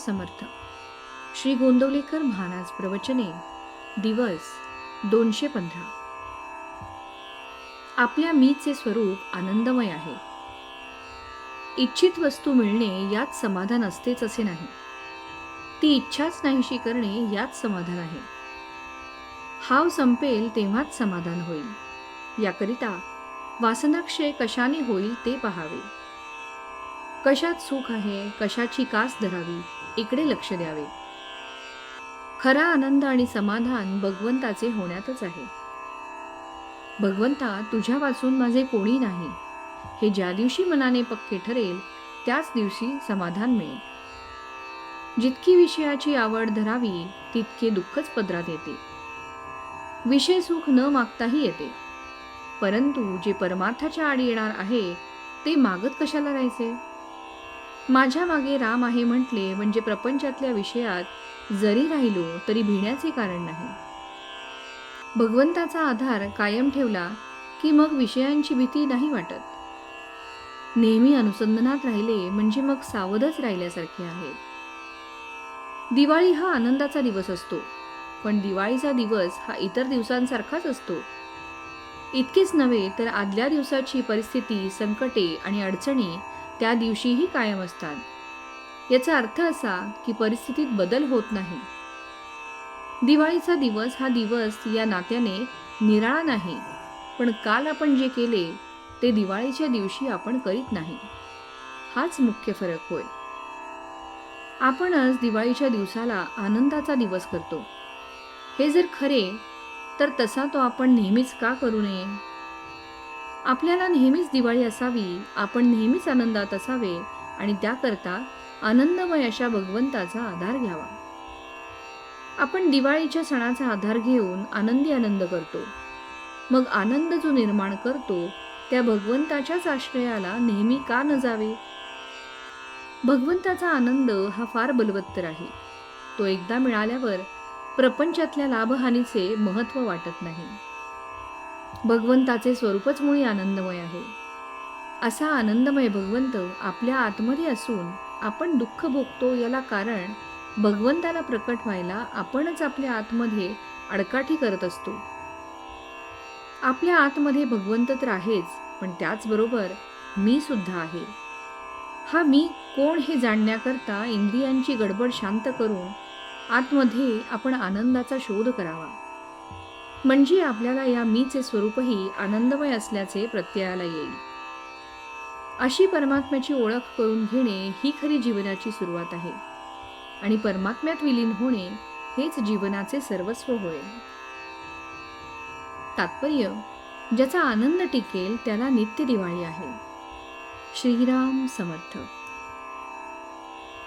समर्थ. श्री गोंदवलेकर महाराज प्रवचने दिवस 215. आपल्या मीचे स्वरूप आनंदमय आहे. इच्छित वस्तू मिळणे यात समाधान असतेच असे नाही. ती इच्छाच नाहीशी करणे यात समाधान आहे. हाव संपेल तेव्हाच समाधान होईल. याकरिता वासनाक्षय कशाने होईल ते पहावे. कशात सुख आहे, कशाची कास धरावी, इकडे लक्ष द्यावे. खरा आनंद आणि समाधान भगवंताचे होण्यातच आहे. भगवंता, तुझ्या वाचून माझे कोणी नाही, हे ज्या दिवशी मनाने पक्के ठरेल त्याच दिवशी समाधान मिळेल. जितकी विषयाची आवड धरावी तितके दुःखच पदरात येते. विषय सुख न मागताही येते, परंतु जे परमार्थाच्या आड येणार आहे ते मागत कशाला राहायचे. माझ्या मागे राम आहे म्हटले म्हणजे प्रपंचातल्या विषयात जरी राहिलो तरी भिण्याचे कारण नाही. भगवंताचा आधार कायम ठेवला की मग विषयांची भीती नाही वाटत. नेहमी अनुसंधानात राहिले म्हणजे मग सावधच राहिल्यासारखे आहे. दिवाळी हा आनंदाचा दिवस असतो, पण दिवाळीचा दिवस हा इतर दिवसांसारखाच असतो. इतकेच नव्हे तर आदल्या दिवसाची परिस्थिती, संकटे आणि अडचणी त्या दिवशीही कायम असतात. याचा अर्थ असा की परिस्थितीत बदल होत नाही. दिवाळीचा दिवस हा दिवस या नात्याने निराळा नाही, पण काल आपण जे केले ते दिवाळीच्या दिवशी आपण करीत नाही. हाच मुख्य फरक होय. आपणच दिवाळीच्या दिवसाला आनंदाचा दिवस करतो. हे जर खरे तर तसा तो आपण नेहमीच का करू नये. आपल्याला नेहमीच दिवाळी असावी, आपण नेहमीच आनंदात असावे आणि त्याकरता आनंदमय अशा भगवंताचा आधार घ्यावा. आपण दिवाळीच्या सणाचा आधार घेऊन आनंदी आनंद करतो. मग आनंद जो निर्माण करतो त्या भगवंताच्याच आश्रयाला नेहमी का न जावे. भगवंताचा आनंद हा फार बलवत्तर आहे. तो एकदा मिळाल्यावर प्रपंचातल्या लाभहानीचे महत्त्व वाटत नाही. भगवंताचे स्वरूपच मुळी आनंदमय आहे. असा आनंदमय भगवंत आपल्या आतमध्ये असून आपण दुःख भोगतो, याला कारण भगवंताला प्रकट व्हायला आपणच आपल्या आतमध्ये आडकाठी करत असतो. आपल्या आतमध्ये भगवंत तर आहेच, पण त्याचबरोबर मी सुद्धा आहे. हा मी कोण हे जाणण्याकरता इंद्रियांची गडबड शांत करून आतमध्ये आपण आनंदाचा शोध करावा. म्हणजे आपल्याला या मीचे स्वरूपही आनंदमय असल्याचे प्रत्ययाला येईल. अशी परमात्म्याची ओळख करून घेणे ही खरी जीवनाची सुरुवात आहे आणि परमात्म्यात विलीन होणे हेच जीवनाचे सर्वस्व होय. तात्पर्य, ज्याचा आनंद टिकेल त्याला नित्य दिवाळी आहे. श्रीराम समर्थ.